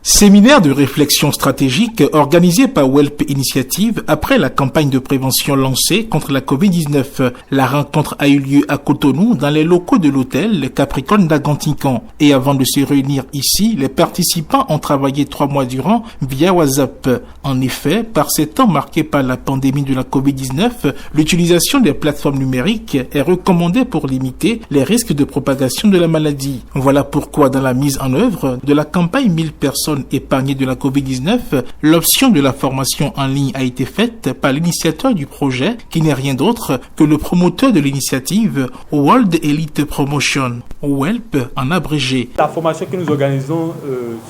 Séminaire de réflexion stratégique organisé par Welp Initiative après la campagne de prévention lancée contre la Covid-19. La rencontre a eu lieu à Cotonou dans les locaux de l'hôtel Capricorne d'Agantican. Et avant de se réunir ici, les participants ont travaillé 3 mois durant via WhatsApp. En effet, par ces temps marqués par la pandémie de la Covid-19, l'utilisation des plateformes numériques est recommandée pour limiter les risques de propagation de la maladie. Voilà pourquoi dans la mise en œuvre de la campagne 1000 personnes épargnées de la Covid-19, l'option de la formation en ligne a été faite par l'initiateur du projet, qui n'est rien d'autre que le promoteur de l'initiative World Elite Promotion, WELP en abrégé. La formation que nous organisons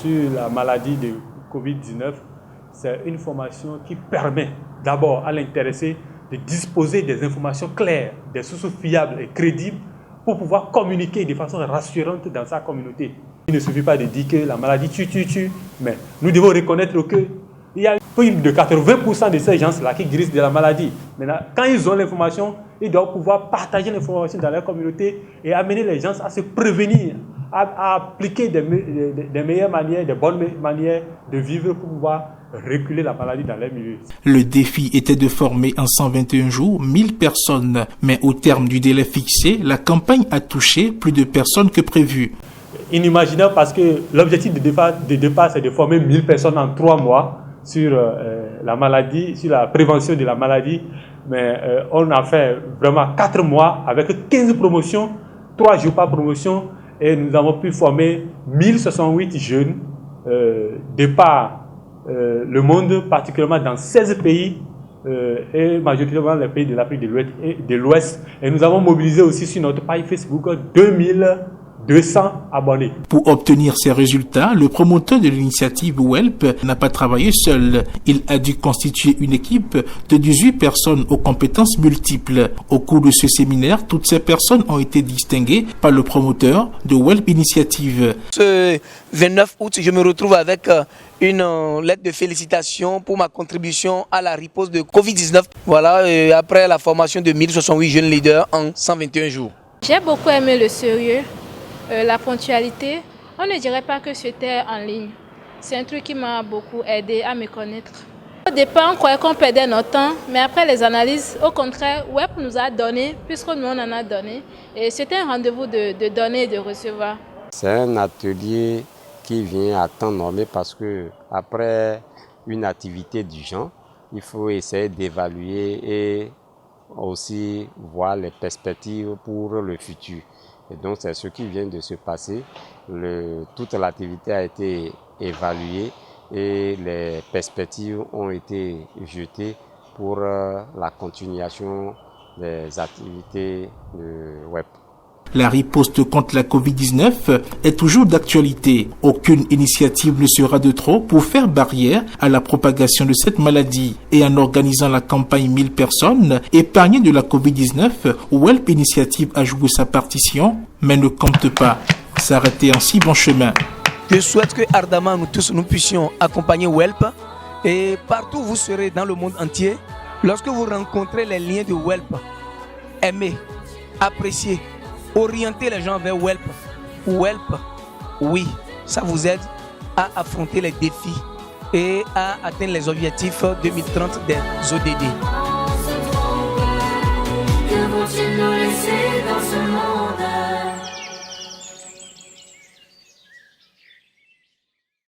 sur la maladie de Covid-19, c'est une formation qui permet d'abord à l'intéressé de disposer des informations claires, des sources fiables et crédibles pour pouvoir communiquer de façon rassurante dans sa communauté. Il ne suffit pas de dire que la maladie tue, mais nous devons reconnaître qu'il y a plus de 80% de ces gens-là qui guérissent de la maladie. Maintenant, quand ils ont l'information, ils doivent pouvoir partager l'information dans leur communauté et amener les gens à se prévenir, à appliquer des meilleures manières, des bonnes manières de vivre pour pouvoir reculer la maladie dans les milieux. Le défi était de former en 121 jours 1000 personnes, mais au terme du délai fixé, la campagne a touché plus de personnes que prévu. Inimaginable parce que l'objectif de départ, c'est de former 1000 personnes en 3 mois sur la maladie, sur la prévention de la maladie, mais on a fait vraiment 4 mois avec 15 promotions, 3 jours par promotion, et nous avons pu former 1068 jeunes de par le monde, particulièrement dans 16 pays et majoritairement les pays de l'Afrique de l'Ouest. Et nous avons mobilisé aussi sur notre page Facebook 2200 abonnés. Pour obtenir ces résultats, le promoteur de l'initiative WELP n'a pas travaillé seul. Il a dû constituer une équipe de 18 personnes aux compétences multiples. Au cours de ce séminaire, toutes ces personnes ont été distinguées par le promoteur de WELP Initiative. Ce 29 août, je me retrouve avec une lettre de félicitations pour ma contribution à la riposte de Covid-19. Voilà, après la formation de 1068 jeunes leaders en 121 jours. J'ai beaucoup aimé le sérieux. La ponctualité, on ne dirait pas que c'était en ligne. C'est un truc qui m'a beaucoup aidé à me connaître. Au départ, on croyait qu'on perdait notre temps, mais après les analyses, au contraire, WELP nous a donné, puisque nous on en a donné. Et c'était un rendez-vous de donner et de recevoir. C'est un atelier qui vient à temps normé parce que après une activité du genre, il faut essayer d'évaluer et aussi voir les perspectives pour le futur. Et donc c'est ce qui vient de se passer. Toute l'activité a été évaluée et les perspectives ont été jetées pour la continuation des activités de WELP. La riposte contre la Covid-19 est toujours d'actualité. Aucune initiative ne sera de trop pour faire barrière à la propagation de cette maladie. Et en organisant la campagne 1000 personnes épargnées de la Covid-19, WELP Initiative a joué sa partition, mais ne compte pas s'arrêter en si bon chemin. Je souhaite que ardemment nous tous nous puissions accompagner WELP et partout où vous serez dans le monde entier, lorsque vous rencontrez les liens de WELP, aimez, appréciez, orienter les gens vers WELP. WELP, oui, ça vous aide à affronter les défis et à atteindre les objectifs 2030 des ODD. Que vont-ils nous laisser dans ce monde?